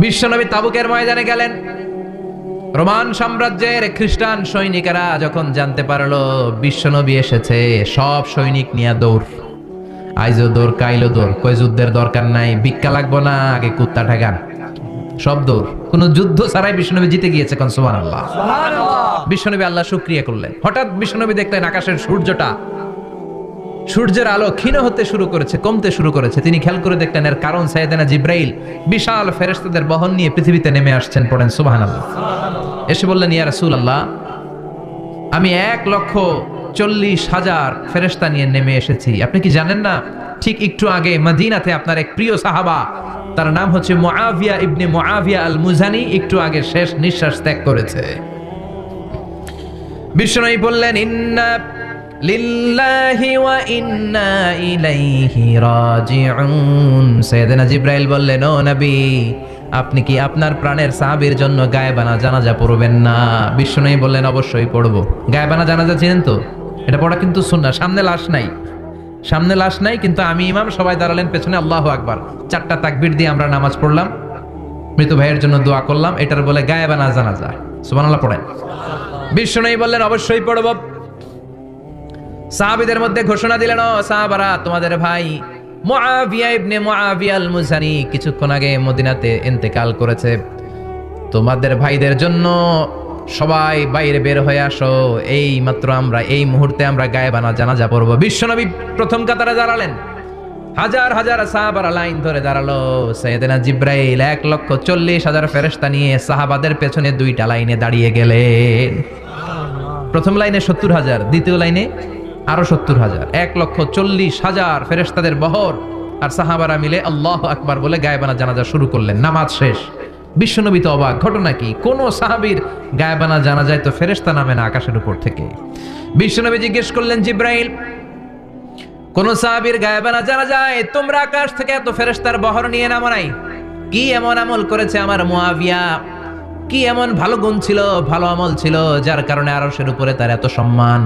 বিশ্বনবী তাবুকের ময়দানে গেলেন। রোমান সাম্রাজ্যের খ্রিস্টান সৈনিকেরা যখন জানতে পারলো বিশ্বনবী এসেছে, সব সৈনিক নিয়ে দৌড়। আইজো দৌড়, কাইলো দৌড়, কই যুদ্ধের দরকার নাই, ভিক্ষা লাগবো না, আগে কুত্তা ঠেকান। সব দৌড়, কোনো যুদ্ধ ছাড়াই বিশ্বনবী জিতে গিয়েছে। কোন সুবহানাল্লাহ। বিশ্বনবী আল্লাহ শুকরিয়া করলেন। হঠাৎ বিশ্বনবী দেখলেন আকাশের সূর্যের আলো ক্ষীণ হতে শুরু করেছে, কমতে শুরু করেছে। তিনি খেয়াল করে দেখলেন এর কারণ সাইয়েদনা জিব্রাইল বিশাল ফেরেশতাদের বহন নিয়ে পৃথিবীতে নেমে আসছেন। পড়েন সুবহানাল্লাহ। এসে বললেন, ইয়া রাসূলুল্লাহ, আমি 1,40,000 ফেরেশতা নিয়ে নেমে এসেছি। আপনি কি জানেন না, ঠিক একটু আগে মদিনাতে আপনার এক প্রিয় সাহাবা, তার নাম হচ্ছে মুআবিয়া ইবনে মুআবিয়া আল মুজানি, একটু আগে শেষ নিঃশ্বাস ত্যাগ করেছে। বিশ্বনবী বললেন, ইন্না লিল্লাহি ওয়া ইন্না ইলাইহি রাজিউন। সাইয়েদনা জিব্রাইল বললেন, ও নবী, আপনি কি আপনার প্রাণের সাহাবীর জন্য গায়েবানা জানাজা পড়বেন না? বিশ্বনবী বললেন, অবশ্যই পড়ব। গায়েবানা জানাজা চিনেন তো? এটা পড়া কিন্তু সুন্নাহ। সামনে লাশ নাই, কিন্তু আমি ইমাম, সবাই দাঁড়ালেন পেছনে, আল্লাহু আকবার, 4টা তাকবীর দিয়ে আমরা নামাজ পড়লাম, মৃত ভাইয়ের জন্য দোয়া করলাম। এটার বলে গায়েবানা জানাজা। সুবহানাল্লাহ পড়েন। বিশ্বনবী বললেন, অবশ্যই পড়ব। সাহাবীদের মধ্যে ঘোষণা দিলেন, ও সাহাবারা, তোমাদের ভাই মুআবিয়া ইবনে মুআবিয়া আল মুজানি কিছুক্ষণ আগে মদিনাতে ইন্তেকাল করেছে। তোমাদের ভাইদের জন্য সবাই বাইরে বের হয়ে আসো, এই মাত্র আমরা এই মুহূর্তে আমরা গায়েবানা জানাজা পড়ব। বিশ্বনবী প্রথম কাতারে দাঁড়ালেন, হাজার হাজার সাহাবারা লাইন ধরে দাঁড়ালো। সাইয়েদনা জিব্রাইল 1,40,000 ফেরেশতা নিয়ে সাহাবাদের পেছনে 2টা লাইনে দাঁড়িয়ে গেলেন। প্রথম লাইনে 70,000, দ্বিতীয় লাইনে আরো 70,000, 1,40,000 ফেরেশতাদের বহর। আর সাহাবারা মিলে আল্লাহু আকবার বলে গায়েবানা জানাজা শুরু করলেন। নামাজ শেষ। বিশ্বনবী তো অবাক, ঘটনা কি? কোন সাহাবীর গায়েবানা জানাজায় তো ফেরেশতা নামে না আকাশের উপর থেকে। বিশ্বনবী জিজ্ঞেস করলেন, জিব্রাইল, কোন সাহাবীর গায়েবানা জানাজায় তোমরা আকাশ থেকে এত ফেরেশতার বহর নিয়ে নামো নাই? কি এমন আমল করেছে আমার মুআবিয়া? কি এমন ভালো গুণ ছিল, ভালো আমল ছিল, যার কারণে আরশের উপরে তার এত সম্মান,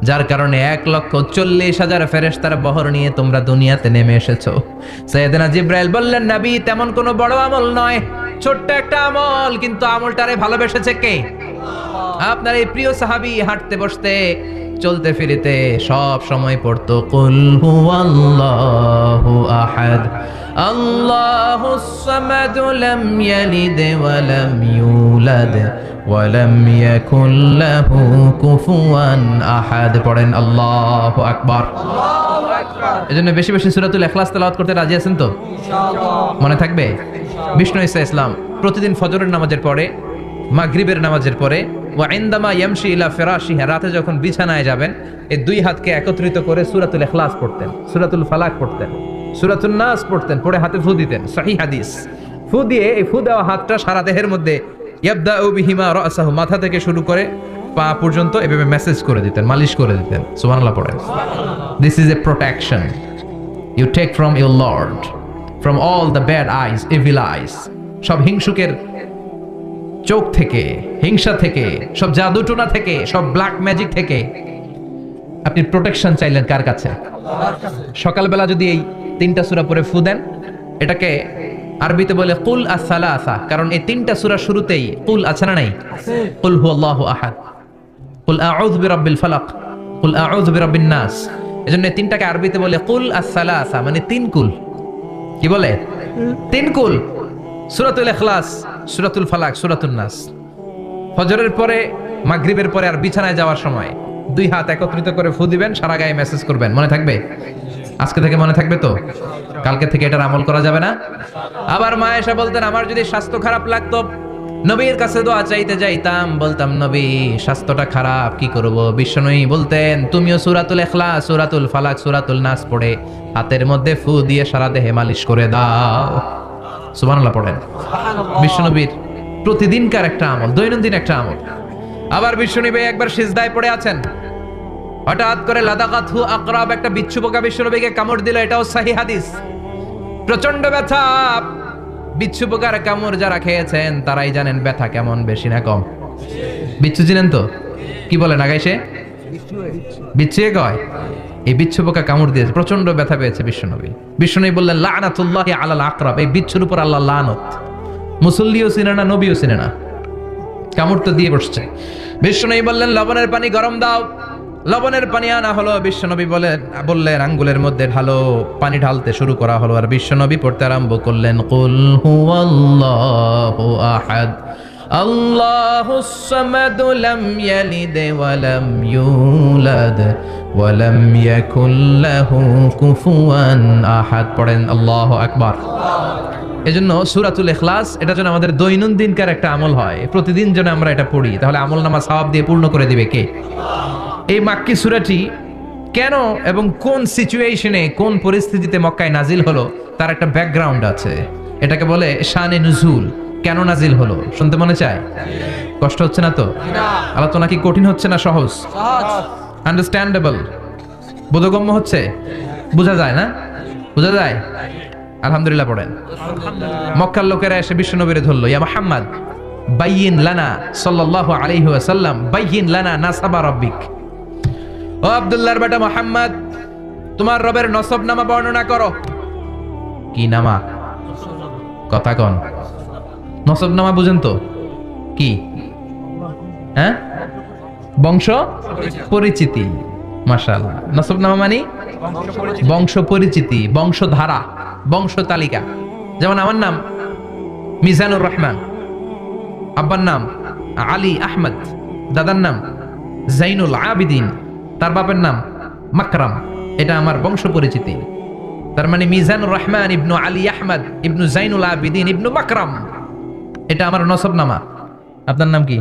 যার কারণে 1,40,000 ফেরেশতার বহর নিয়ে তোমরা দুনিয়াতে নেমে এসেছো? সাইয়েদনা জিব্রাইল বললেন, নবী, তেমন কোনো বড় আমল নয়, ছোট্ট একটা আমল, কিন্তু আমলটারে ভালোবেসেছে কে? আপনার এই প্রিয় সাহাবী হাঁটতে বসতে চলতে ফিরিতে সব সময় পড়তো, কুল হুয়াল্লাহু আহাদ, আল্লাহুস সামাদ, লাম ইয়ালিদ ওয়া লাম ইউলাদ ওয়া লাম ইয়াকুল লাহু কুফুয়ান আহাদ। পড়েন আল্লাহু আকবার। আল্লাহু আকবার। এজন্য বেশি বেশি সূরাতুল ইখলাস তেলাওয়াত করতে রাজি আছেন তো? ইনশাআল্লাহ। মনে থাকবে? বিষ্ণু ঈসা ইসলাম প্রতিদিন ফজরের নামাজের পরে, মাগরিবের নামাজের পরে, ওয়া ইনদামা ইয়ামশি ইলা ফিরাশিহি, রাতে যখন বিছানায় যাবেন, এই 2 হাতকে একত্রিত করে সূরাতুল ইখলাস পড়তেন, সূরাতুল ফালাক পড়তেন, সূরাতুন নাস পড়তেন, পড়ে হাতে ফু দিতেন। সহিহ হাদিস। ফু দিয়ে এই ফু দেওয়া হাতটা সারা দেহের মধ্যে ইয়াবদাউ বিহিমা রাসাহু, মাথা থেকে শুরু করে পা পর্যন্ত এভাবে মেসেজ করে দিতেন, মালিশ করে দিতেন। সুবহানাল্লাহ পড়েন। This is a protection you take from your lord, from all the bad eyes, evil eyes, সব হিংসুকের চোখ থেকে, হিংসা থেকে, সব জাদুটোনা থেকে, সব ব্ল্যাক ম্যাজিক থেকে আপনি প্রোটেকশন চাইলেন কার কাছে? আল্লাহর কাছে। সকালবেলা যদি এই 3টা সূরা পড়ে ফু দেন, এটাকে আরবিতে বলে কুল আস-সালাসা, কারণ এই 3টা সূরা শুরুতেই কুল আছে না নাই? আছে। কুল হুয়াল্লাহু আহাদ, কুল আউযু বিরাব্বিল ফালাক, কুল আউযু বিরাব্বিন নাস। এজন্য এই 3টাকে আরবিতে বলে কুল আস-সালাসা, মানে 3 কুল। কি বলে? 3 কুল। সূরাতুল ইখলাস, সূরাতুল ফালাক, সূরাতুন নাস। ফজরের পরে, মাগরিবের পরে আর বিছানায় যাওয়ার সময় 2 হাত একত্রিত করে ফু দিবেন, সারা গায়ে মেসেজ করবেন। মনে থাকবে? আজকে থেকে মনে থাকবে তো? কালকে থেকে এটার আমল করা যাবে না? আবার মা আয়েশা বলতেন, আমার যদি স্বাস্থ্য খারাপ লাগতো, নবীর কাছে দোয়া চাইতে যাইতাম, বলতাম, নবী, স্বাস্থ্যটা খারাপ, কি করব? বিশ্বনবী বলতেন, তুমিও সূরাতুল ইখলাস, সূরাতুল ফালাক, সূরাতুল নাস পড়ে হাতের মধ্যে ফু দিয়ে সারা দেহে মালিশ করে দাও। সুবহানাল্লাহ পড়েন। বিশ্বনবীর প্রতিদিনকার একটা আমল, দৈনন্দিন একটা আমল। আবার বিশ্বনবী একবার সিজদায় পড়ে আছেন, হঠাৎ করে লাদাগাতহু আকরাব, একটা বিচ্ছু পোকা বিশ্বনবীকে কামড় দিল। এটাও সহিহ হাদিস। প্রচন্ড ব্যথা। বিচ্ছু পোকার কামড় যারা খেয়েছেন তারাই জানেন ব্যথা কেমন, বেশি না কম? বিচ্ছু চিনেন তো? কি বলেন আগাইছে? বিচ্ছু কয়। এই বিচ্ছু পোকা কামড় দিয়েছে, প্রচন্ড ব্যথা পেয়েছে বিশ্বনবী। বিশ্বনবী বললেন, লানাতুল্লাহি আলাল আকরাব, এই বিচ্ছুর উপর আল্লাহর লানত। মুসল্লিও চিনে না, নবীও চিনে না, কামড় তো দিয়ে বসছে। বিশ্বনবী বললেন লবণের পানি গরম দাও। লবণের পানি আনা হলো, বিশ্বনবী বললেন আঙ্গুলের মধ্যে ঢালো। পানি ঢালতে শুরু করা হলো, আর বিশ্বনবী পড়তে আরম্ভ করলেন কুল হুয়াল্লাহু আহাদ আল্লাহুস সামাদ লাম ইয়ালিদ ওয়া লাম ইউলাদ ওয়া লাম ইয়াকুল লাহু কুফুয়ান আহাদ। পড়েন আল্লাহু আকবার। এজন্য সূরাতুল ইখলাস এটা যেন আমাদের দৈনন্দিনকার একটা আমল হয়, প্রতিদিন যেন আমরা এটা পড়ি, তাহলে আমলনামা সওয়াব দিয়ে পূর্ণ করে দিবে কে? এই মাক্কি সূরাটি কেন এবং কোন সিচুয়েশনে, কোন পরিস্থিতিতে মক্কায় নাজিল হলো তার একটা ব্যাকগ্রাউন্ড আছে। এটাকে বলে শানে নুজুল। কেন নাজিল হলো শুনতে মনে চায়? কষ্ট হচ্ছে না তো? আলোচনা কি কঠিন হচ্ছে না সহজ? আন্ডারস্ট্যান্ডেবল, বোধগম্য হচ্ছে? বোঝা যায় না? বোঝা যায়? আলহামদুলিল্লাহ পড়েন। মক্কার লোকেরা এসে বিশ্বনবীরে ধরলো, ইয়া মুহাম্মদ বাইয়িন লানা সাল্লাল্লাহু আলাইহি ওয়াসাল্লাম বাইয়িন লানা নাসাবা রাব্বিক। ও আব্দুল্লাহর বেটা মুহাম্মদ, তোমার রবের নসবনামা বর্ণনা করো। কি নামা? কথা কন। নসবনামা বুঝেন তো কি? হ্যাঁ, বংশ পরিচিতি। মাশাআল্লাহ। নসবনামা মানে বংশ পরিচিতি, বংশধারা, বংশ তালিকা। যেমন আমার নাম মিজানুর রহমান, আব্বার নাম আলী আহমদ, দাদার নাম জাইনুল আবিদিন, তার বাপের নাম মাকরাম। এটা আমার বংশ পরিচিতি। তার মানে মিজানুর রহমান ইবনু আলী আহমদ ইবনু জাইনুল আবিদিন ইবনু মাকরাম, এটা আমার নসবনামা। আপনার নাম কি?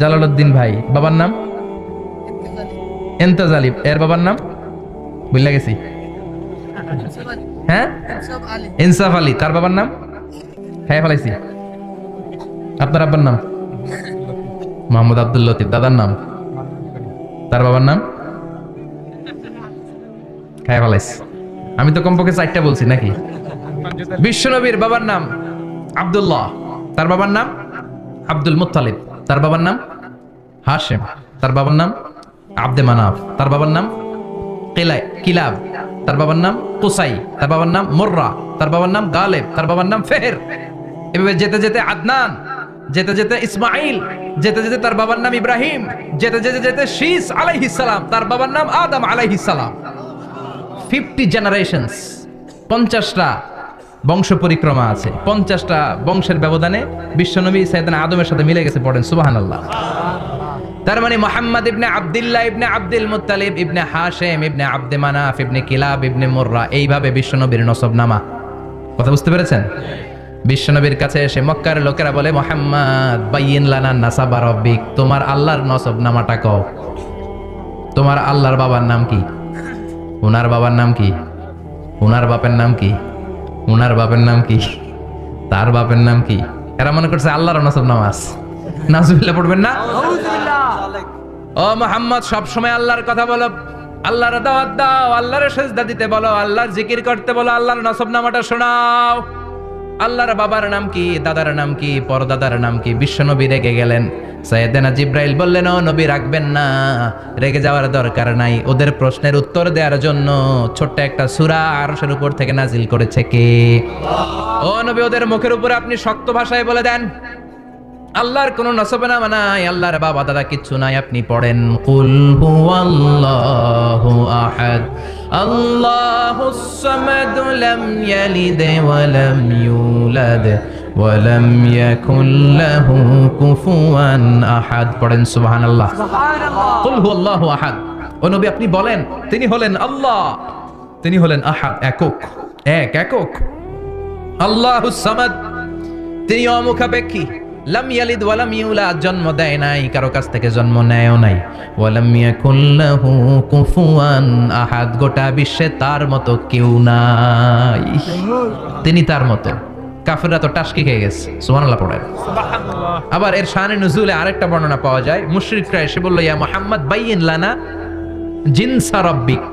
জালালউদ্দিন ভাই। বাবার নাম এন্তাজালি। এর বাবার নাম বুঝলা গেছি। হ্যাঁ, ইনসাফ আলী। তার বাবার নাম হ্যাঁ ফেলাইছি। আপনার আব্বার নাম মোহাম্মদ আব্দুল লতিফ। দাদার নাম, তার বাবার নাম খায় ফেলাইছি। আমি তো কমপক্ষে 4টা বলছি নাকি? বিশ্বনবীর বাবার নাম আব্দুল্লাহ, তার বাবার নাম আব্দুল মুত্তালিব, তার বাবার নাম হাশেম, তার বাবার নাম আব্দে মানাফ, তার বাবার নাম কিলাব, তার বাবার নাম কুসাই, তার বাবার নাম মুররা, তার বাবার নাম গালেব, তার বাবার নাম ফেহের। এভাবে যেতে যেতে আদনান, যেতে যেতে ইসমাইল, যেতে যেতে তার বাবার নাম ইব্রাহিম, যেতে যেতে যেতে শীস আলাইহিস সালাম, তার বাবার নাম আদম আলাইহিস সালাম। 50 জেনারেশনস, 50টা বংশ পরিক্রমা আছে। 50টা বংশের ব্যবধানে বিশ্বনবী সাইয়েদনা আদমের সাথে মিলে গেছে। পড়েন সুবহানাল্লাহ। তার মানে মুহাম্মদ ইবনে আব্দুল্লাহ ইবনে আব্দুল মুত্তালিব ইবনে হাশেম ইবনে আব্দে মানাফ ইবনে কিলাব ইবনে মুররা, এইভাবে বিশ্বনবীর নসবনামা। কথা বুঝতে পেরেছেন? বিশ্বনবীর কাছে এসে মক্কার লোকেরা বলে, মুহাম্মদ বাইয়িন লানা নাসাবা রাব্বিক, তোমার আল্লাহর নসবনামাটা কও। তোমার আল্লাহর বাবার নাম কি? ওনার বাবার নাম কি? ওনার বাপের নাম কি? ওনার বাপের নাম কি? তার বাপের নাম কি? এরা মনে করছে আল্লাহর নসবনামা আছে। নাউজুবিল্লাহ পড়বেন না? ও মুহাম্মদ, সব সময় আল্লাহর কথা বলো, আল্লাহর দাওয়াত দাও, আল্লাহর সিজদা দিতে বলো, আল্লাহর জিকির করতে বলো, আল্লাহর নসবনামাটা শোনাও। আল্লাহর বাবার নাম কি? দাদার নাম কি? পরদাদার নাম কি? বিশ্বনবী রেগে গেলেন। সাইয়েদনা জিব্রাইল বললেন, ও নবী রাখবেন না, রেগে যাওয়ার দরকার নাই। ওদের প্রশ্নের উত্তর দেওয়ার জন্য ছোট্ট একটা সূরা আরশের উপর থেকে নাজিল করেছে কে? ও নবী, ওদের মুখের উপরে আপনি শক্ত ভাষায় বলে দেন, আল্লাহর কোনো নসবনামা নাই, আল্লাহর বাবা দাদা কিচ্ছু নাই। আপনি পড়েন কুল হুয়াল্লাহু আহাদ আল্লাহুস সামাদ লাম ইয়ালিদ ওয়া লাম ইউলাদ ওয়া লাম ইয়াকুল লাহু কুফুয়ান আহাদ। পড়েন সুবহানাল্লাহ। কুল হুয়াল্লাহু আহাদ। ও নবী, আপনি বলেন তিনি হলেন আল্লাহ, তিনি হলেন আহাদ, একক, একক। আল্লাহুস সামাদ, তিনি অমুখাপেক্ষী। লাম ইয়ালিদ ওয়া লাম ইউলাদ, জন্ম দেয় নাই, কারো কাছ থেকে জন্ম নেয়ও নাই। ওয়া লাম ইয়াকুল লাহু কুফুয়ান আহাদ, গোটা বিশ্বে তার মতো কেউ নাই, তিনি তার মতো। কাফেররা তো টাসকি খেয়ে গেছে। সুবহানাল্লাহ পড়েন। সুবহানাল্লাহ। আবার এর শানে নুজুলে আরেকটা বর্ণনা পাওয়া যায়। মুশরিকরা এসে বলল, ইয়া মুহাম্মদ বাইয়িন লানা জিনসা রাব্বিক,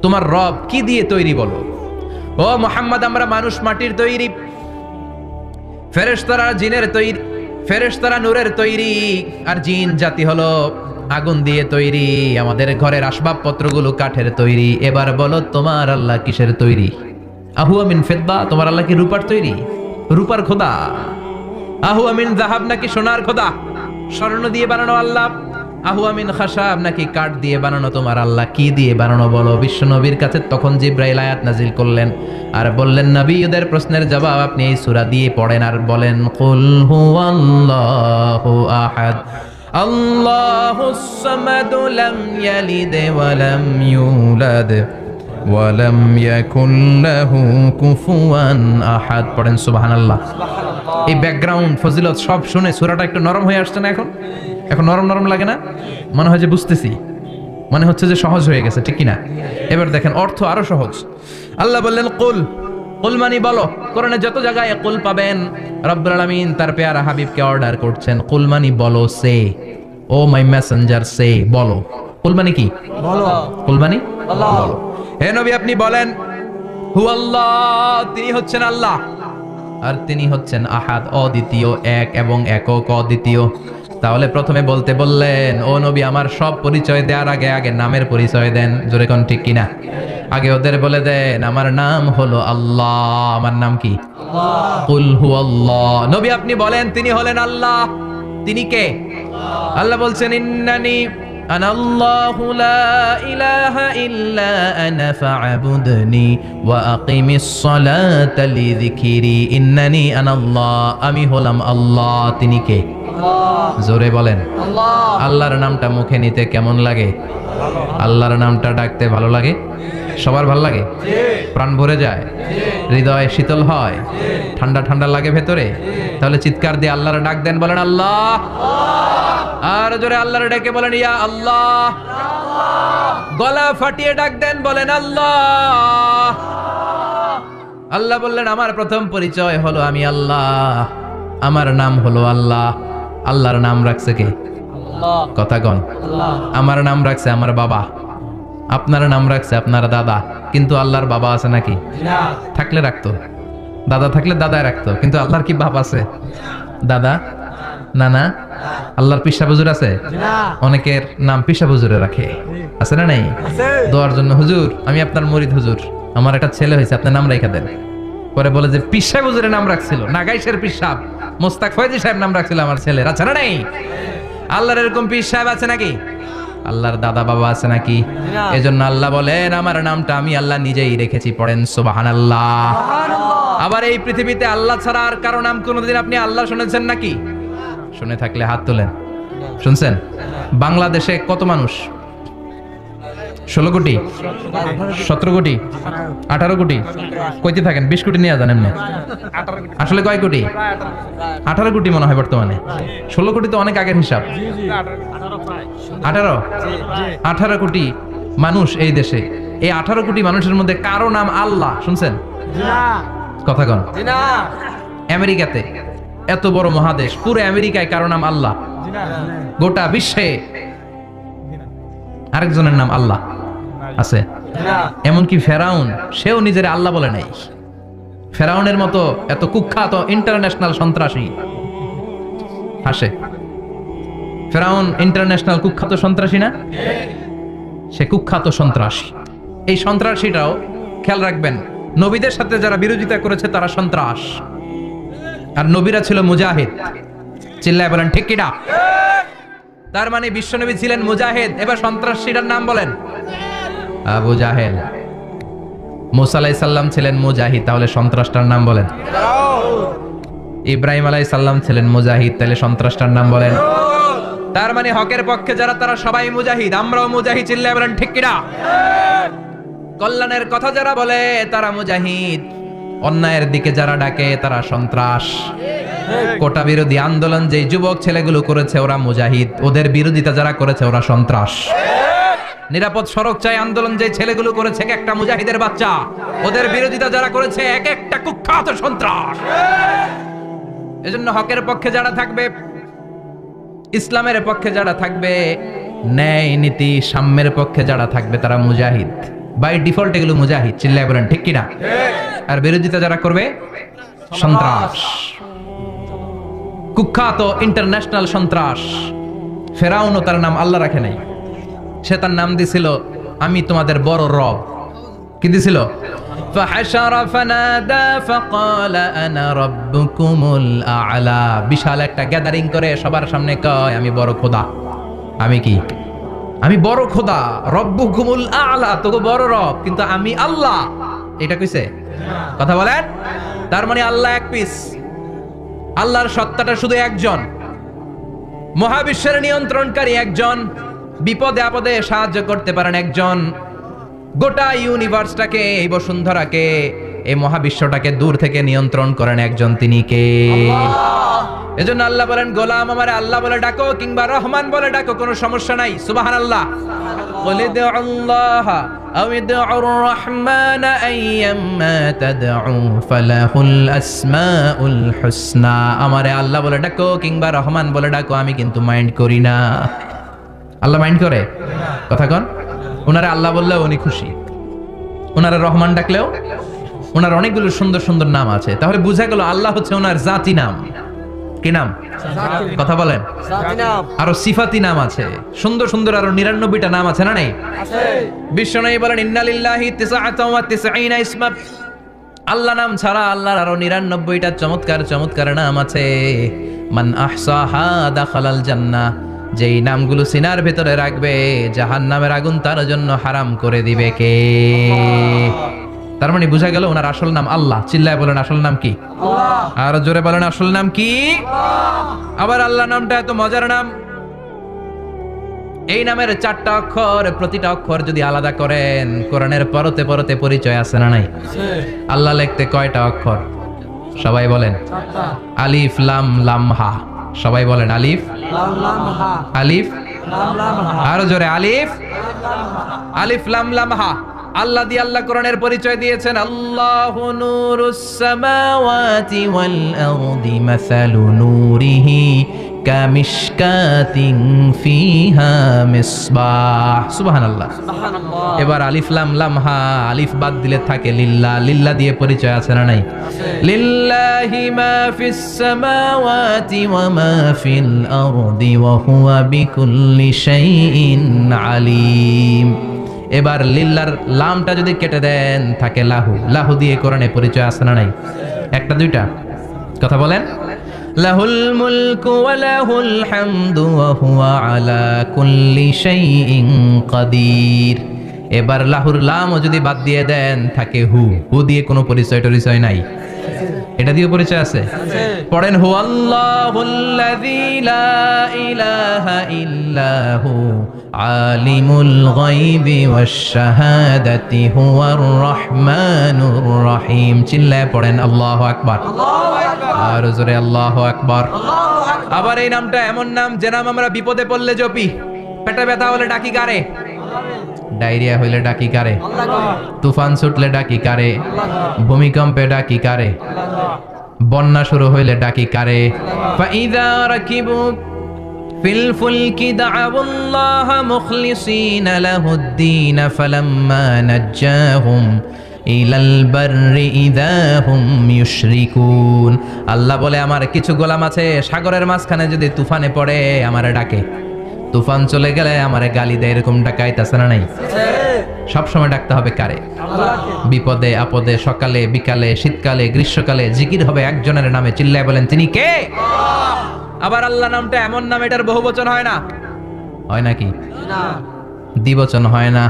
তোমার রব কি দিয়ে তৈরি বলো। ও মুহাম্মদ, আমরা মানুষ মাটির তৈরি, ফেরেশতারা জিনের তৈরি, ফেরেশতারা নূরের তৈরি, আর জিন জাতি হলো আগুন দিয়ে তৈরি। আমাদের ঘরের আসবাবপত্রগুলো কাঠের তৈরি। এবার বলো তোমার আল্লাহ কিসের তৈরি? আহুয়া মিন ফিদ্দা, তোমার আল্লাহ কি রূপার তৈরি? রূপার খোদা? আহু আমিন জাহাব নাকি সোনার খোদা? স্বর্ণ দিয়ে বানানো আল্লাহ? আহু আমিন খাসাব নাকি কাঠ দিয়ে বানানো তোমার আল্লাহ? কি দিয়ে বানানো বলো? বিশ্ব নবীর কাছে তখন জিব্রাইল আয়াত নাজিল করলেন আর বললেন, নবী, ওদের প্রশ্নের জবাব আপনি এই সূরা দিয়ে পড়েন আর বলেন, কুল হুয়াল্লাহু আহাদ আল্লাহুস সামাদ লাম ইয়ালিদ ওয়া লাম ইউলাদ ওয়া লাম ইয়াকুল লাহু কুফুয়ান আহাদ। পড়েন সুবহানাল্লাহ। এই ব্যাকগ্রাউন্ড ফজিলত সব শুনে সূরাটা একটু নরম হয়ে আসছে না? এখন নরম নরম লাগে না? মনে হয় যে বুঝতেছি, মনে হচ্ছে যে সহজ হয়ে গেছে, ঠিক কিনা? এবার দেখেন অর্থ আরো সহজ। আল্লাহ বললেন কুল, কুল মানে বলো। কোরআনে যত জায়গায় কুল পাবেন, রব্বুল আলামিন তার পেয়ারা হাবিবকে অর্ডার করছেন, কুল মানে বলো, সে, ও মাই মেসেঞ্জার, সে, বলো। কুল মানে কি? বলো। কুল মানে বলো। হে নবী, আপনি বলেন, হু আল্লাহ, তিনি হচ্ছেন আল্লাহ, আর তিনি হচ্ছেন আহাদ, অদ্বিতীয়, এক এবং একক, অদ্বিতীয়। তাহলে প্রথমে বলতে বললেন, ও নবী, আমার সব পরিচয় দেওয়ার আগে নামের পরিচয় দেন। জোরে কোন, ঠিক কিনা? আগে ওদের বলে দেন, আমার নাম হলো আল্লাহ। আমার নাম কি? কুল হু আল্লাহ। নবী, আপনি বলেন, তিনি হলেন আল্লাহ। তিনি কে? আল্লাহ বলছেন, ইন্নানি আনাল্লাহু লা ইলাহা ইল্লা আনা ফা'বুদনি ওয়া আকিমিস সালাতা লিযিকরি। ইন্নানি আনাল্লাহ, আমি হলাম আল্লাহ। তিনি কে? জোরে বলেন। আল্লাহর নামটা মুখে নিতে কেমন লাগে? আল্লাহর নামটা ডাকতে ভালো লাগে? সবার ভালো লাগে? প্রাণ ভরে যায়? হৃদয় শীতল হয়? ঠান্ডা ঠান্ডা লাগে ভেতরে? তাহলে চিৎকার দিয়ে আল্লাহর ডাক দেন, বলেন আল্লাহ। আর জোরে আল্লাহর ডেকে বলেন, ইয়া আল্লাহ। গলা ফাটিয়ে ডাক দেন, বলেন আল্লাহ। আল্লাহ বললেন, আমার প্রথম পরিচয় হলো আমি আল্লাহ, আমার নাম হলো আল্লাহ। আল্লাহর নাম রাখছে কে? কথা কন। আমার নাম রাখছে আমার বাবা, আপনার নাম রাখছে আপনার দাদা। কিন্তু আল্লাহর বাবা আছে নাকি? থাকলে রাখতো, দাদা থাকলে দাদায় রাখতো। কিন্তু আল্লাহর কি বাপ আছে? দাদা, নানা? আল্লাহর পিসা হুজুর আছে? অনেকের নাম পিসা হুজুরে রাখে, আছে না নাই? দোয়ার জন্য, হুজুর আমি আপনার মুরিদ, হুজুর আমার একটা ছেলে হয়েছে, আপনার নাম রেখে দেন। পরে বলে যে পিসা হুজুরের নাম রাখছিল, নাগাইশের পিসাব মোস্তাক ফয়জি সাহেব নাম রাখছিল আমার ছেলের, আছে না নাই? আল্লাহর এরকম পীর সাহেব আছে নাকি? আল্লাহর দাদা বাবা আছে নাকি? এজন্য আল্লাহ বলেন, আমার নামটা আমি আল্লাহ নিজেই রেখেছি। পড়েন সুবহানাল্লাহ। আবার এই পৃথিবীতে আল্লাহ ছাড়া আর কারো নাম কোনোদিন আপনি আল্লাহ শুনেছেন নাকি? শুনে থাকলে হাত তোলেন। শুনছেন? বাংলাদেশে কত মানুষ? 16 কোটি, 17 কোটি, 18 কোটি? কইতে থাকেন, 20 কোটি নিয়ে যান এমনি। আসলে কয় কোটি? 18 কোটি মনে হয় বর্তমানে। 16 কোটি তো অনেক আগের হিসাব। 18 কোটি মানুষ এই দেশে। এই 18 কোটি মানুষের মধ্যে কারো নাম আল্লাহ শুনছেন? কথা কন। আমেরিকাতে, এত বড় মহাদেশ, পুরো আমেরিকায় কারো নাম আল্লাহ? গোটা বিশ্বে আরেকজনের নাম আল্লাহ আছে? এমনকি ফেরাউন, সেও নিজের আল্লাহ বলে নাই। ফেরাউনের মতো এত কুখ্যাত ইন্টারন্যাশনাল সন্ত্রাসী আসে। ফেরাউন ইন্টারন্যাশনাল কুখ্যাত সন্ত্রাসী না? সে কুখ্যাত সন্ত্রাসী। এই সন্ত্রাসীটাও খেয়াল রাখবেন, নবীদের সাথে যারা বিরোধিতা করেছে তারা সন্ত্রাস, আর নবীরা ছিল মুজাহিদ। চিল্লায় বলেন ঠিক কিনা? তার মানে বিশ্বনবী ছিলেন মুজাহিদ। এবার সন্ত্রাসীটার নাম বলেন, আবু জাহেল। মুসা আলাইহিস সালাম ছিলেন মুজাহিদ, তাহলে সন্ত্রাসটার নাম বলেন। ইব্রাহিম আলাইহিস সালাম ছিলেন মুজাহিদ, তাহলে সন্ত্রাসটার নাম বলেন। তার মানে হকের পক্ষে যারা তারা সবাই মুজাহিদ, আমরাও মুজাহিদ। চিল্লায় বলেন ঠিক কিনা? কল্যাণের কথা যারা বলে তারা মুজাহিদ, অন্যায়ের দিকে যারা ডাকে তারা সন্ত্রাস। কোটা বিরোধী আন্দোলন যে যুবক ছেলেগুলো করেছে ওরা মুজাহিদ, ওদের বিরোধিতা যারা করেছে ওরা সন্ত্রাস। নিরাপদ সড়ক চাই আন্দোলন যে ছেলেগুলো করেছে এক একটা মুজাহিদের বাচ্চা, ওদের বিরোধিতা যারা করেছে এক একটা কুখ্যাত সন্ত্রাস। এজন্য হকের পক্ষে যারা থাকবে, ইসলামের পক্ষে যারা থাকবে, ন্যায় নীতি সাম্যের পক্ষে যারা থাকবে তারা মুজাহিদ। বাই ডিফল্ট এগুলো মুজাহিদ। চিল্লায় বলেন ঠিক কিনা? আর বিরোধিতা যারা করবে সন্ত্রাস, কুখ্যাত ইন্টারন্যাশনাল সন্ত্রাস। ফেরাউনও তার নাম আল্লাহ রাখে নাই, সে তার নাম দিছিল আমি তোমাদের বড় রব। কি দিছিল? فحشر فنادى فقال انا ربكم الاعلى বিশাল একটা গ্যাদারিং করে সবার সামনে কয় আমি বড় খোদা আমি কি আমি বড় খোদা রব্বুকুমুল আ'লা তো বড় রব কিন্তু আমি আল্লাহ এটা কইছে কথা বলেন তার মানে আল্লাহ এক পিস আল্লাহর সত্তাটা শুধু একজন মহাবিশ্বের নিয়ন্ত্রণকারী একজন বিপদে আপদে সাহায্য করতে পারেন একজন গোটা ইউনিভার্সটাকে এই বসুন্ধরাকে এই মহাবিশ্বটাকে দূর থেকে নিয়ন্ত্রণ করেন একজন তিনি কে এজন্য আল্লাহ বলেন গোলাম আমারে আল্লাহ বলে ডাকো কিংবা রহমান বলে ডাকো কোনো সমস্যা নাই সুবহানাল্লাহ قل ادعوا الله أو ادعوا الرحمن أيما تدعوا فله الأسماء الحسنى আমারে আল্লাহ বলে ডাকো কিংবা রহমান বলে ডাকো আমি কিন্তু মাইন্ড করি না আল্লাহ মাইন্ড করে কথা কোন ওনারে আল্লাহ বললেও উনি খুশি ওনারে রহমান ডাকলেও ওনার অনেকগুলো সুন্দর সুন্দর নাম আছে তাহলে বোঝা গেল আল্লাহ হচ্ছে ওনার জাতি নাম কি নাম কথা বলেন আরো সিফাতি নাম আছে সুন্দর সুন্দর আরো 99টা নাম আছে না নাই আছে বিশ্বনবী বলেন ইন্নালিল্লাহি 99 ইসমা আল্লাহ নাম ছাড়া আল্লাহর আরো 99টা চমৎকার চমৎকার নাম আছে মান আহসাহা দাখালাল জান্নাহ যেই নামগুলো সিনার ভিতরে রাখবে জাহান্নামের আগুন তার জন্য হারাম করে দিবে কে তার মানে বোঝা গেল ওনার আসল নাম আল্লাহ চিল্লায় বলেন আসল নাম কি আল্লাহ আর জোরে বলেন আসল নাম কি আল্লাহ আবার আল্লাহ নামটা এত মজার নাম এই নামের 4টা অক্ষর প্রতিটা অক্ষর যদি আলাদা করেন কোরআনের পরতে পরতে পরিচয় আছে না নাই আল্লাহ লিখতে কয়টা অক্ষর সবাই বলেন 4টা আলিফ লাম লাম হা সবাই বলেন আলিফ লাম লাম হা আলিফ লাম লাম হা আর জোরে আলিফ আলিফ লাম লাম হা আল্লাহ দিয়ে আল্লাহ কোরআনের পরিচয় দিয়েছেন আল্লাহু নূরুস সামাওয়াতি ওয়াল আরদি মাসালু নূরিহি কামিশকাতিন ফিহা মিসবাহ সুবহানাল্লাহ সুবহানাল্লাহ এবার আলিফ লাম লাম হা আলিফ বাদ দিলে থাকে লিল্লাহ লিল্লাহ দিয়ে পরিচয় আছে না নাই লিল্লাহি মা ফিস সামাওয়াতি ওয়া মা ফিল আরদি ওয়া হুয়া বিকুল্লি শাইইন আলিম এবার লিল্লার লামটা যদি কেটে দেন থাকে লাহু লাহু দিয়ে কোরআনে পরিচয় আছে না নাই একটা দুইটা কথা বলেন লাহুল মুলকু ওয়া লাহুল হামদু ওয়া হুয়া আলা কুল্লি শাইইন কাদির এবার লাহুর লামও যদি বাদ দিয়ে দেন থাকে হু হু দিয়ে কোনো পরিচয় টরিচয় নাই এটা দিয়ে পরিচয় আছে পড়েন হু আল্লাহুল্লাযী লা ইলাহা ইল্লাহু আলিমুল গায়বি ওয়াশ শাহাদাতি হুয়ার রহমানুর রহিম চিল্লায় পড়েন আল্লাহু আকবার আর জোরে আল্লাহু আকবার আবার এই নামটা এমন নাম যে নাম আমরা বিপদে পড়লে জপি পেটে ব্যথা হলে ডাকি কারে ডায়রিয়া হইলে ডাকি কারে তুফান ছুটলে ডাকি কারে ভূমিকম্পে ডাকি কারে বন্যা শুরু হইলে ডাকি কারে ফাইযা রাকিবু ফিল ফুলকি দা'আবুল্লাহ মুখলিসিনা লাহুদ্দিন ফালাম্মা নাজ্জাহুম ইলাল বাররি ইযা হুম ইউশরিকুন আল্লাহ বলে আমার কিছু গোলাম আছে সাগরের মাঝখানে যদি তুফানে পড়ে আমারে ডাকে তুফান চলে গেলে আমারে গালি দেয় এরকম ডাকাইতাছে না নাই সব সময় ডাকতে হবে কারে আল্লাহকে বিপদে আপদে সকালে বিকালে শীতকালে গ্রীষ্মকালে জিকির হবে একজনের নামে চিল্লায় বলেন তিনি কে আল্লাহ আবার আল্লাহ নামটা এমন নাম এটার বহুবচন হয় না হয় নাকি না দ্বিবচন হয় না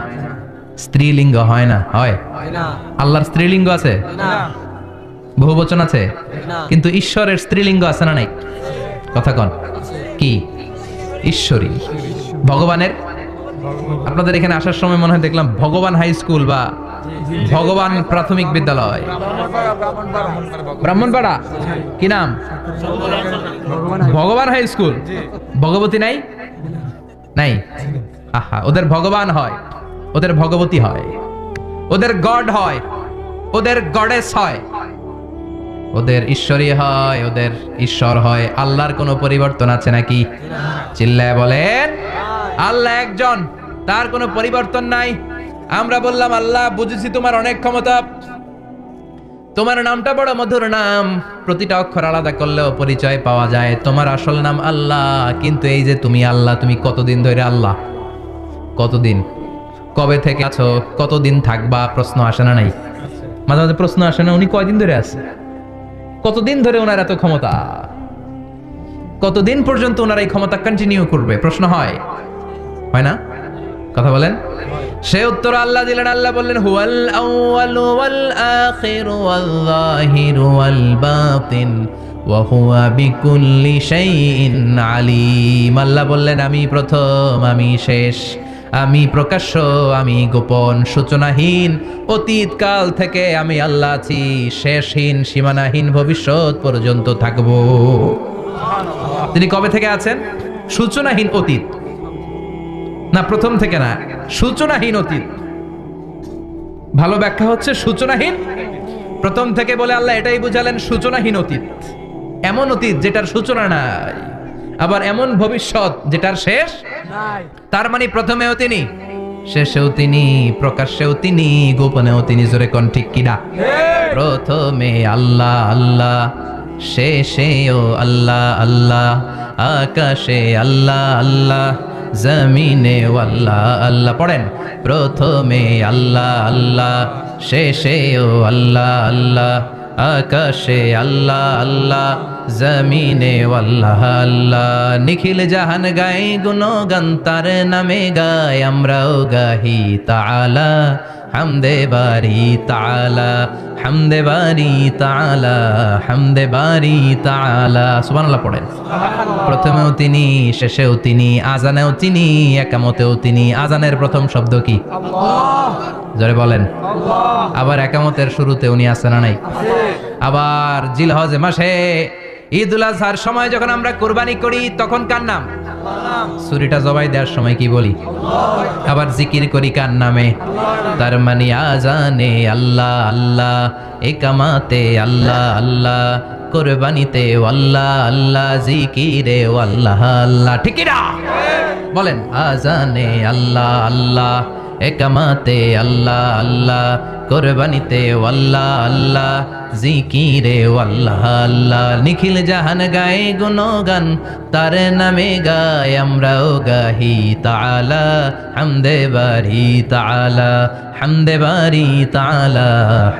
স্ত্রীলিঙ্গ হয় না হয় না আল্লাহর স্ত্রীলিঙ্গ আছে না বহুবচন আছে না কিন্তু ঈশ্বরের স্ত্রীলিঙ্গ আছে না নাই কথা কোন কি ঈশ্বরী ভগবানের আপনাদের এখানে আসার সময় মনে হয় দেখলাম ভগবান হাই স্কুল বা ভগবান প্রাথমিক বিদ্যালয় ব্রাহ্মণপাড়া কি নাম ভগবান হাই স্কুল ভগবতী নাই নাই আহা ওদের ভগবান হয় ওদের ভগবতী হয় ওদের গড হয় ওদের গডেস হয় ওদের ঈশ্বরী হয় ওদের ঈশ্বর হয় আল্লাহর কোনো পরিবর্তন আছে নাকি চিল্লায় বলেন আল্লাহ একজন তার কোনো পরিবর্তন নাই আমরা বললাম আল্লাহ বুঝেছি তোমার অনেক ক্ষমতা তোমার নামটা বড় মধুর নাম প্রতিটা অক্ষর আলাদা করলেও পরিচয় পাওয়া যায় তোমার আসল নাম আল্লাহ কিন্তু এই যে তুমি আল্লাহ তুমি কতদিন ধরে আল্লাহ কতদিন কবে থেকে আছো কতদিন থাকবা প্রশ্ন আসে না নাই মাঝে মাঝে প্রশ্ন আসে না, উনি কয়দিন ধরে আছে, কতদিন ধরে ওনার এত ক্ষমতা, কতদিন পর্যন্ত ওনার এই ক্ষমতা কন্টিনিউ করবে? প্রশ্ন হয় না? কথা বলেন। সে উত্তর আল্লাহ দিলেন। আল্লাহ বললেন, হুয়াল আউয়ালু ওয়াল আখিরু ওয়াল যাহিরু ওয়াল বাতিন ওয়া হুয়া বিকুল্লি শাইইন আলিম। আল্লাহ বললেন, আমি প্রথম, আমি শেষ, আমি প্রকাশ্য, আমি গোপন, সূচনাহীন, অতীত কাল থেকে আমি আল্লাহ আছি, শেষহীন, সীমানাহীন, ভবিষ্যৎ পর্যন্ত থাকবো। তিনি কবে থেকে আছেন? সূচনাহীন অতীত না, প্রথম থেকে না, সূচনাহীন অতীত। ভালো ব্যাখ্যা হচ্ছে সূচনাহীন প্রথম থেকে বলে আল্লাহ এটাই বুঝালেন সূচনাহীন অতীত, এমন অতীত যেটার সূচনা নাই, আবার এমন ভবিষ্যৎ যেটার শেষ নাই। তার মানে প্রথমেও তিনি, শেষেও তিনি, প্রকাশ্যেও তিনি, গোপনেও তিনি। জোরে কোন ঠিক কিনা? প্রথমে আল্লাহ আল্লাহ, শেষেও আল্লাহ আল্লাহ, আকাশে আল্লাহ আল্লাহ, জমিনে আল্লাহ আল্লাহ। পড়েন, প্রথমে আল্লাহ আল্লাহ, শেষেও আল্লাহ আল্লাহ, আকাশে আল্লাহ আল্লাহ, জমিনে আল্লাহ আল্লাহ। নিখিল জাহান গায় গুণগান, তার নামে গায় আমরাও গাহি তাআলা, হামদে বারি তাআলা, হামদে বারি তাআলা, হামদে বারি তাআলা। সুবহানাল্লাহ পড়েন। প্রথমেও তিনি, শেষেও তিনি, আজানেও তিনি, একামতেও তিনি। আজানের প্রথম শব্দ কি? আল্লাহ। জোরে বলেন আল্লাহ। আবার একামতের শুরুতে উনি আছেন না নাই? আবার জিলহজ মাসে ঈদুল আজহার সময় যখন আমরা কুরবানি করি তখন কার নাম? ছুরিটা জবাই দেওয়ার সময় কি বলি? আবার জিকির করি কার নামে? তার মানে আজানে আল্লাহ আল্লাহ, একামাতে আল্লাহ আল্লাহ, কুরবানিতে আল্লাহ আল্লাহ, জিকিরে আল্লাহ আল্লাহ। ঠিক কি না? বলেন, আজানে আল্লাহ আল্লাহ, একামাতে আল্লাহ আল্লাহ, কুরবানিতে আল্লাহ আল্লাহ, জিকিরে আল্লাহ আল্লাহ। নিখিল জাহান গায়ে গুণগান, তার নামে গায় আমরাও গাহি তাআলা, হামদে বারি তাআলা, হামদে বারি তাআলা,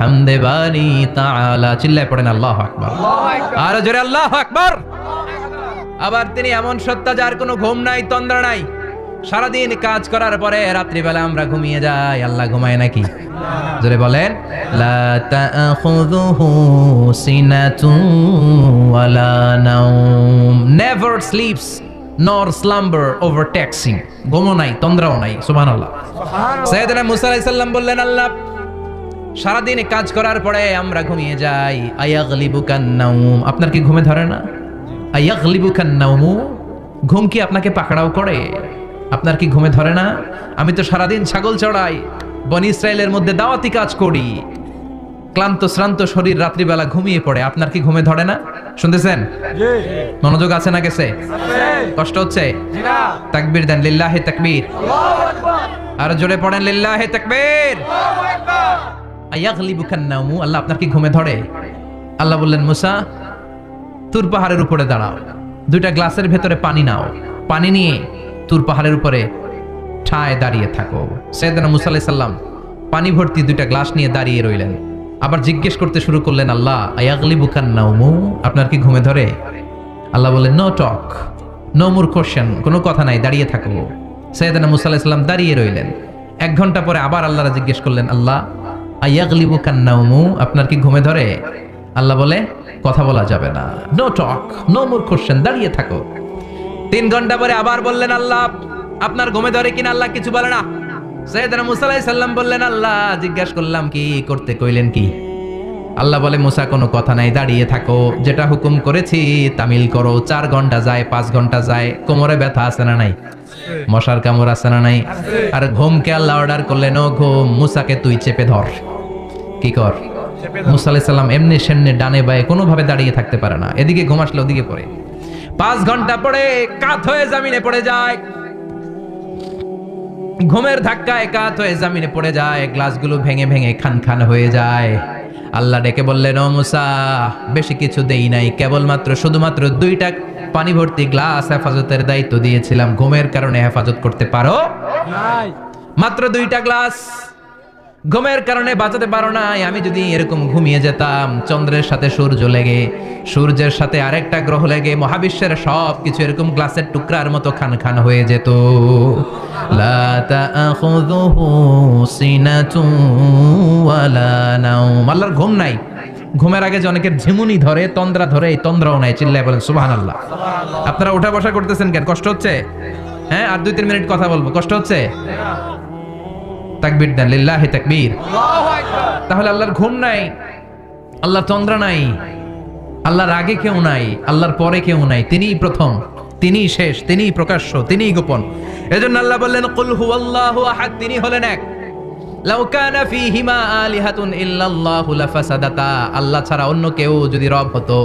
হামদে বারি তাআলা। চিল্লায় পড়েন আল্লাহু আকবার। আর জোরে আল্লাহু আকবার। আবার তিনি এমন সত্তা যার কোনো ঘুম নাই, তন্দ্রা নাই। সারাদিন কাজ করার পরে রাত্রিবেলা আমরা ঘুমিয়ে যাই, আল্লাহ ঘুমায় নাকি? জোরে বলেন, লা তাখুযুহু সিনাতুন ওয়ালা নাওম, নেভার স্লিপস নর স্লাম্বার ওভারটেকস হিম। ঘুমও নাই, তন্দ্রাও নাই। সুবহানাল্লাহ। সাইয়েদনা মুসা আলাইহিস সালাম বললেন, আল্লাহ সারাদিন কাজ করার পরে আমরা ঘুমিয়ে যাই, আয়াগলিবুকান নাওম, আপনার কি ঘুমে ধরে না? আয়াগলিবুকান নাওম, ঘুম কি আপনাকে পাকড়াও করে? আপনার কি ঘুমে ধরে না? আমি তো সারাদিন ছাগল চড়াই, বনি ইসরায়েলের মধ্যে দাওয়াতি কাজ করি, ক্লান্ত শ্রান্ত শরীর রাত্রিবেলা ঘুমিয়ে পড়ে, আপনার কি ঘুমে ধরে না? শুনতেছেন? মনোযোগ আছে না গেছে? কষ্ট হচ্ছে? তাকবীর দেন, লিল্লাহি তাকবীর। আর জোরে পড়েন, লিল্লাহি তাকবীর। আয়াগলিবুকান নাওম, আল্লাহ আপনার কি ঘুমে ধরে? আল্লাহ বললেন, মুসা তুর পাহাড়ের উপরে দাঁড়াও, দুইটা গ্লাসের ভেতরে পানি নাও, পানি নিয়ে তুর পাহাড়ের উপরে ঠায় দাঁড়িয়ে থাকো। সাইয়েদনা মুসা আলাইহিস সালাম পানি ভর্তি দুইটা গ্লাস নিয়ে দাঁড়িয়ে রইলেন। আবার জিজ্ঞেস করতে শুরু করলেন, আল্লাহ আয়াগলিবুকান নাওম, আপনার কি ঘুমে ধরে? আল্লাহ বললেন, no talk, no more question, কোনো কথা নাই, দাঁড়িয়ে থাকো। সাইয়েদনা মুসা আলাইহিস সালাম দাঁড়িয়ে রইলেন। 1 ঘন্টা পরে আবার আল্লাহরা জিজ্ঞেস করলেন, আল্লাহ আয়াগলিবুকান নাওম, আপনার কি ঘুমে ধরে? আল্লাহ বলে, কথা বলা যাবে না, no talk, no more question, দাঁড়িয়ে থাকো। 3 ঘন্টা পরে আবার বললেন, আল্লাহ আপনার ঘুমে ধরে কিনা? আল্লাহ কিছু বলে না। সাইয়েদনা মুসা আলাইহিস সালাম বললেন, আল্লাহ জিজ্ঞাসা করলাম কি করতে কইলেন কি? আল্লাহ বলে, মুসা কোনো কথা নাই, দাঁড়িয়ে থাকো, যেটা হুকুম করেছি তামিল করো। 4 ঘন্টা যায়, 5 ঘন্টা যায়, কোমরে ব্যথা আছে না নাই? মশার কামড় আছে না নাই? আর ঘুমকে আল্লাহ অর্ডার করলেন, ও ঘুম, মুসাকে তুই চেপে ধর। কি কর? মুসা আলাইহিস সালাম এমনি সেমনি ডানে বায়ে কোনোভাবে দাঁড়িয়ে থাকতে পারে না, এদিকে ঘুম আসলে ওদিকে পড়ে। 5 ঘন্টা পরে কাত হয়ে জমিনে পড়ে যায়, ঘুমের ধাক্কায় কাত হয়ে জমিনে পড়ে যায়, গ্লাসগুলো ভেঙে ভেঙে খান খান হয়ে যায়। আল্লাহ ডেকে বললেন, ও মুসা বেশি কিছু দেই নাই, কেবলমাত্র শুধুমাত্র 2টা পানি ভর্তি গ্লাস হেফাজতের দায়িত্ব দিয়েছিলাম, ঘুমের কারণে হেফাজত করতে পারো নাই। মাত্র 2টা গ্লাস, ঘুমের কারণে বাঁচাতে পারো নাই। আমি যদি এরকম ঘুমিয়ে যেতাম, চন্দ্রের সাথে সূর্য লেগে, সূর্যের সাথে আরেকটা গ্রহ লেগে মহাবিশ্বের সব কিছু এরকম গ্লাসের টুকরার মতো খান খান হয়ে যেত। লা তাখুযুহু সিনাতুন ওয়ালা নাওম। আল্লাহর ঘুম নাই। ঘুমের আগে যে অনেকের ঝিমুনি ধরে, তন্দ্রা ধরে, এই তন্দ্রাও নাই। চিল্লায় বলেন সুবহানাল্লাহ। আপনারা ওঠা বসা করতেছেন কেন? কষ্ট হচ্ছে? হ্যাঁ, আর 2-3 মিনিট কথা বলবো, কষ্ট হচ্ছে? তাকবীর দেন, লিল্লাহি তাকবীর। তাহলে আল্লাহর ঘুম নাই, আল্লাহর তন্দ্রা নাই, আল্লাহর আগে কেউ নাই, আল্লাহর পরে কেউ নাই। তিনিই প্রথম, তিনিই শেষ, তিনিই প্রকাশ্য, তিনিই গোপন। এজন্য আল্লাহ বললেন কুল হুয়াল্লাহু আহাদ, তিনি হলেন এক। লাউ কানা ফীহিমা আলিহাতুন ইল্লাল্লাহু লাফাসাদাতা। আল্লাহ ছাড়া অন্য কেউ যদি রব হতো,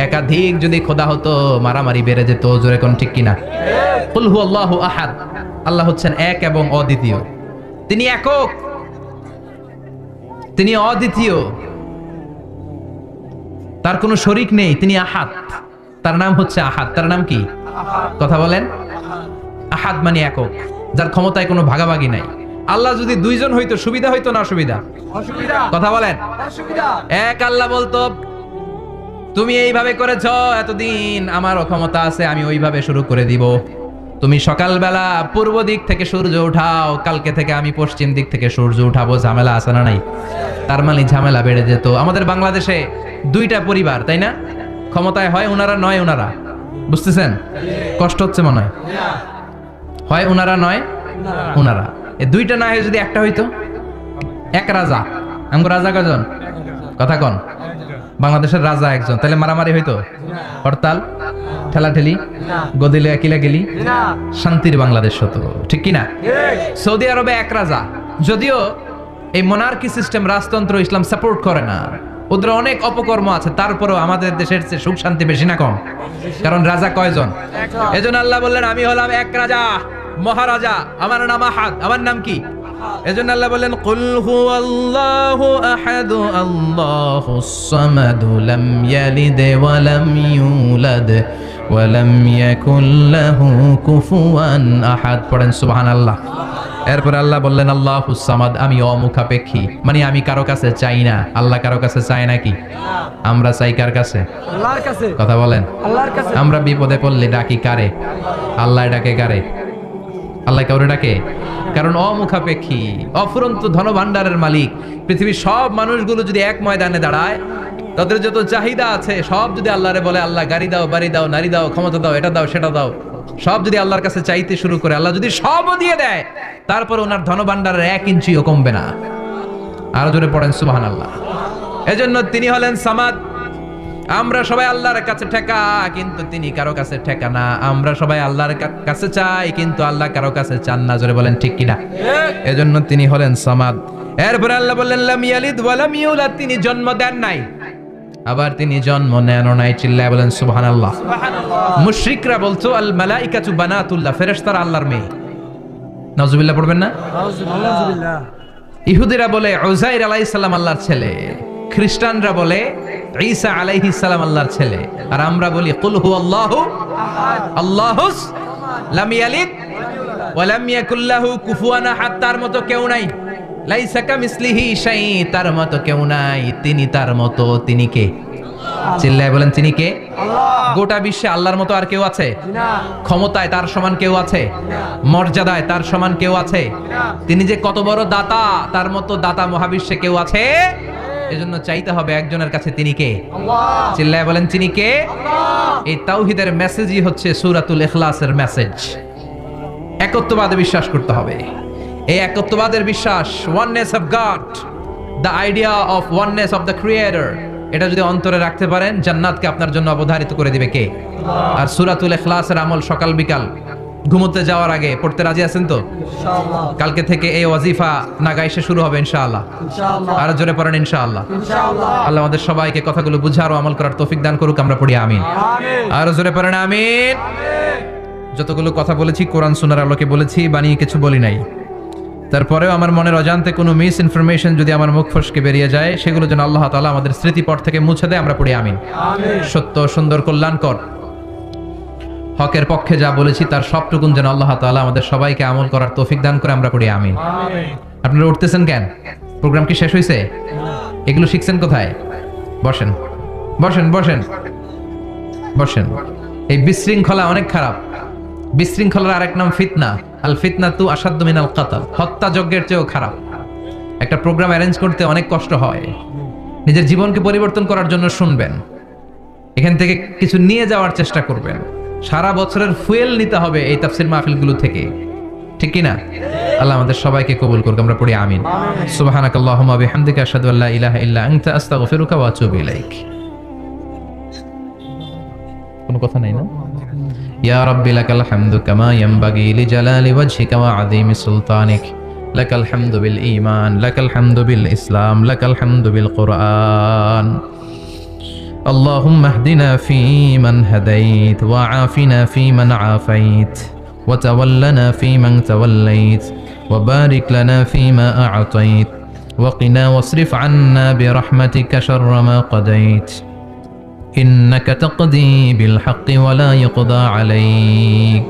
একাধিক যদি খোদা হতো, মারামারি বেড়ে যেত। জোরে কোন ঠিক কিনা? কুল হুয়াল্লাহু আহাদ, আল্লাহ হচ্ছেন এক এবং অদ্বিতীয়। তিনি একক, তিনি অদ্বিতীয়, তার কোনো শরীক নেই। তিনি আহাদ, তার নাম হচ্ছে আহাদ। তার নাম কি? কথা বলেন। আহাদ মানে একক, যার ক্ষমতায় কোনো ভাগাভাগি নাই। আল্লাহ যদি 2 জন হইতো সুবিধা হইতো না অসুবিধা? কথা বলেন। এক আল্লাহ বলতো তুমি এইভাবে করেছো এতদিন, আমারও ক্ষমতা আছে, আমি ওইভাবে শুরু করে দিব। তুমি সকালবেলা পূর্ব দিক থেকে সূর্য উঠাও, কালকে থেকে আমি পশ্চিম দিক থেকে সূর্য উঠাবো। ঝামেলা আছে না নাই? তার মানে ঝামেলা বেড়ে যেত। আমাদের বাংলাদেশে 2টা পরিবার, তাই না? ক্ষমতায় হয় ওনারা, নয় ওনারা। বুঝতেছেন? কষ্ট হচ্ছে মনে হয়? হয় ওনারা, নয় ওনারা। এই 2টা না হয়ে যদি একটা হইতো, এক রাজা। আমগো রাজা কজন? কথা কন। বাংলাদেশের রাজা একজন, তাহলে মারামারি হইতো? হরতাল, ঠেলাঠেলি, গদিলে কিলাগিলি, শান্তির বাংলাদেশ হতো। ঠিক কিনা? সৌদি আরবে এক রাজা, যদিও এই মোনার্কি সিস্টেম, রাজতন্ত্র ইসলাম সাপোর্ট করে না, ওদের অনেক অপকর্ম আছে, তারপরেও আমাদের দেশের চেয়ে সুখ শান্তি বেশি না কম? কারণ রাজা কয়জন? এজন্য আল্লাহ বললেন আমি হলাম এক রাজা, মহারাজা, আমার নাম আহাদ। আমার নাম কি? এজন্য আল্লাহ বললেন কুল হুয়াল্লাহু আহাদ আল্লাহুস সামাদ লাম ইয়ালিদ ওয়া লাম ইউলাদ ওয়া লাম ইয়াকুল লাহু কুফুয়ান আহাদ। পড়েন সুবহানাল্লাহ। এরপর আল্লাহ বললেন আল্লাহুস সামাদ, আমি অমুখাপেক্ষী, মানে আমি কারো কাছে চাই না। আল্লাহ কারো কাছে চায় নাকি? আমরা চাই কার কাছে? আল্লাহর কাছে। কথা বলেন। আল্লাহর কাছে। আমরা বিপদে পড়লে ডাকি কারে? আল্লাহ ডাকে কারে? আল্লাহ কাউরে ডাকে? কারণ অমুখাপেক্ষী, অফুরন্ত ধনভাণ্ডারের মালিক। পৃথিবীর সব মানুষগুলো যদি এক ময়দানে দাঁড়ায়, তাদের যত চাহিদা আছে সব যদি আল্লাহরে বলে, আল্লাহ গাড়ি দাও, বাড়ি দাও, নারী দাও, ক্ষমতা দাও, এটা দাও, সেটা দাও, সব যদি আল্লাহর কাছে চাইতে শুরু করে, আল্লাহ যদি সবও দিয়ে দেয়, তারপর ওনার ধনভাণ্ডারের 1 ইঞ্চিও কমবে না। আরো জোরে পড়েন সুবহানাল্লাহ। এজন্য তিনি হলেন সামাদ। আমরা সবাই আল্লাহর কাছে ঠেকা, কিন্তু তিনি কারো কাছে ঠেকা না। আমরা সবাই আল্লাহর কাছে চাই, কিন্তু আল্লাহ কারো কাছে চান না। জোরে বলেন ঠিক কিনা? এজন্য তিনি হলেন সামাদ। এরপর আল্লাহ বললেন লাম ইয়ালিদ ওয়া লাম ইউলাদ, তিনি জন্ম দেন নাই, আবার তিনি জন্ম নেনও নাই। চিল্লায় বলেন সুবহানাল্লাহ। মুশরিকরা বলতো আল মালাইকাতু বানাতুল্লাহ, ফেরেশতারা আল্লাহর মেয়ে। নাউজুবিল্লাহ পড়বেন না? নাউজুবিল্লাহ। ইহুদিরা বলে উযাইর আলাইহিস সালাম আল্লাহর ছেলে, খ্রিস্টানরা বলে ঈসা আলাইহিস সালাম আল্লাহর ছেলে, আর আমরা বলি কুল হুয়াল্লাহু আহাদ আল্লাহুস লাম ইয়ালিদ ওয়া লাম ইয়াকুল লাহু কুফুয়ান আহাদ। তার মতো কেউ নাই। লাইসা কামিসলিহি শাই, তার মতো কেউ নাই। তিনি তার মতো, তিনি কে? চিল্লায় বলেন তিনি কে? আল্লাহ। গোটা বিশ্বে আল্লাহর মতো আর কেউ আছে? না। ক্ষমতায় তার সমান কেউ আছে? না। মর্যাদায় তার সমান কেউ আছে? না। তিনি যে কত বড় দাতা, তার মতো দাতা মহাবিশ্বে কেউ আছে? এজন্য চাইতে হবে একজনের কাছে, তিনি কে? আল্লাহ। চিল্লায় বলেন তিনি কে? আল্লাহ। এই তাওহীদের মেসেজই হচ্ছে সূরাতুল ইখলাসের মেসেজ। একত্ববাদে বিশ্বাস করতে হবে। এই একত্ববাদের বিশ্বাস, oneness of god, the idea of oneness of the creator, এটা যদি অন্তরে রাখতে পারেন, জান্নাতকে আপনার জন্য অবধারিত করে দিবে কে? আর সূরাতুল ইখলাসের আমল সকাল বিকাল ঘুমোতে যাওয়ার আগে পড়তে রাজি আছেন তো? ইনশাআল্লাহ। কালকে থেকে এই ওয়াজিফা নাগাইশে শুরু হবে ইনশাআল্লাহ। ইনশাআল্লাহ। আর জোরে পড়েন ইনশাআল্লাহ। ইনশাআল্লাহ। আল্লাহ আমাদের সবাইকে কথাগুলো বুঝার ও আমল করার তৌফিক দান করুক। আমরা পড়ি আমিন। আমিন। আর জোরে পড়েন আমিন। আমিন। যতগুলো কথা বলেছি কোরআন সুন্নাহর আলোকে বলেছি, বানিয়ে কিছু বলি নাই। তারপরেও আমার মনের অজান্তে কোনো মিস ইনফরমেশন যদি আমার মুখ ফসকে বেরিয়ে যায়, সেগুলো যেন আল্লাহ তাআলা আমাদের স্মৃতিপট থেকে মুছে দেয়। আমরা পড়ি আমিন। আমিন। সত্য, সুন্দর, কল্যাণকর, হকের পক্ষে যা বলেছি তার সবটুকুন যেন আল্লাহ তাআলা আমাদের সবাইকে আমল করার তৌফিক দান করে। আমরা পড়ি আমিন। আমিন। আপনারা উঠতেছেন কেন? প্রোগ্রাম কি শেষ হয়েছে? এগুলো শিখছেন কোথায়? বসেন বসেন বসেন বসেন। এই বিশৃঙ্খলা অনেক খারাপ। বিশৃঙ্খলার আরেক নাম ফিতনা। আল ফিতনা তু আসাদ্দু মিনাল কাতাল। হত্যা যজ্ঞের চেয়েও খারাপ। একটা প্রোগ্রাম অ্যারেঞ্জ করতে অনেক কষ্ট হয়। নিজের জীবনকে পরিবর্তন করার জন্য শুনবেন, এখান থেকে কিছু নিয়ে যাওয়ার চেষ্টা করবেন। সারা বছরের ফুয়েল নিতে হবে এই তাফসির মাহফিলগুলো থেকে, ঠিক কি না? আল্লাহ আমাদের সবাইকে কবুল করুক, আমরা পড়ি আমিন। সুবহানাকাল্লাহুম্মা ওয়া বিহামদিকা আশহাদু আল্লা ইলাহা ইল্লা আনতা আস্তাগফিরুকা ওয়া আতুবু ইলাইক। কোনো কথা নাই না? ইয়া রাব্বি লাকাল হামদু কামা ইয়ানবাগি লিজালালি ওয়াজহিকা ওয়া আযীমি সুলতানিক। লাকাল হামদু বিল ঈমান, লাকাল হামদু বিল ইসলাম, লাকাল হামদু বিল কুরআন। اللهم اهدنا فيمن هديت، وعافنا فيمن عافيت، وتولنا فيمن توليت، وبارك لنا فيما أعطيت، وقنا واصرف عنا برحمتك شر ما قضيت، إنك تقضي بالحق ولا يقضى عليك.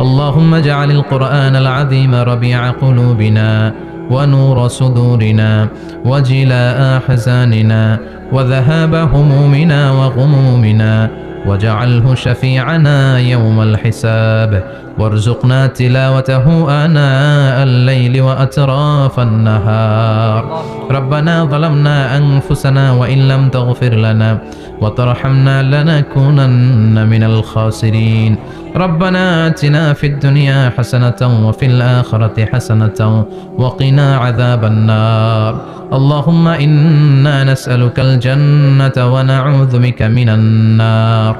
اللهم اجعل القرآن العظيم ربيع قلوبنا ونور صدورنا وجلاء أحزاننا وذهاب همومنا وغمومنا، واجعله شفيعنا يوم الحساب، وارزقنا تلاوته آناء الليل وأطراف النهار. ربنا ظلمنا أنفسنا وإن لم تغفر لنا وترحمنا لنكونن من الخاسرين. ربنا آتنا في الدنيا حسنة وفي الآخرة حسنة وقنا عذاب النار. اللهم إنا نسألك الجنة ونعوذ بك من النار،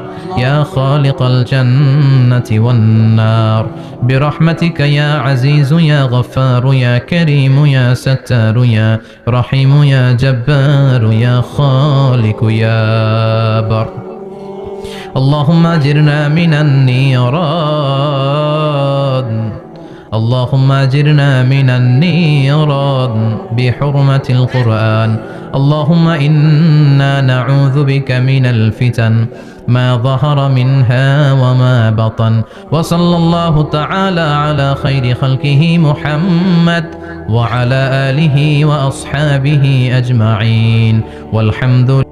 يا خالق الجنة والنار، برحمتك يا عزيز يا غفار يا كريم يا ستار يا رحيم يا جبار يا خالق يا بر. اللهم أجرنا من النيران، اللهم أجرنا من النيران بحرمة القرآن. اللهم إنا نعوذ بك من الفتن ما ظهر منها وما بطن. وصلى الله تعالى على خير خلقه محمد وعلى آله وأصحابه أجمعين، والحمد لله.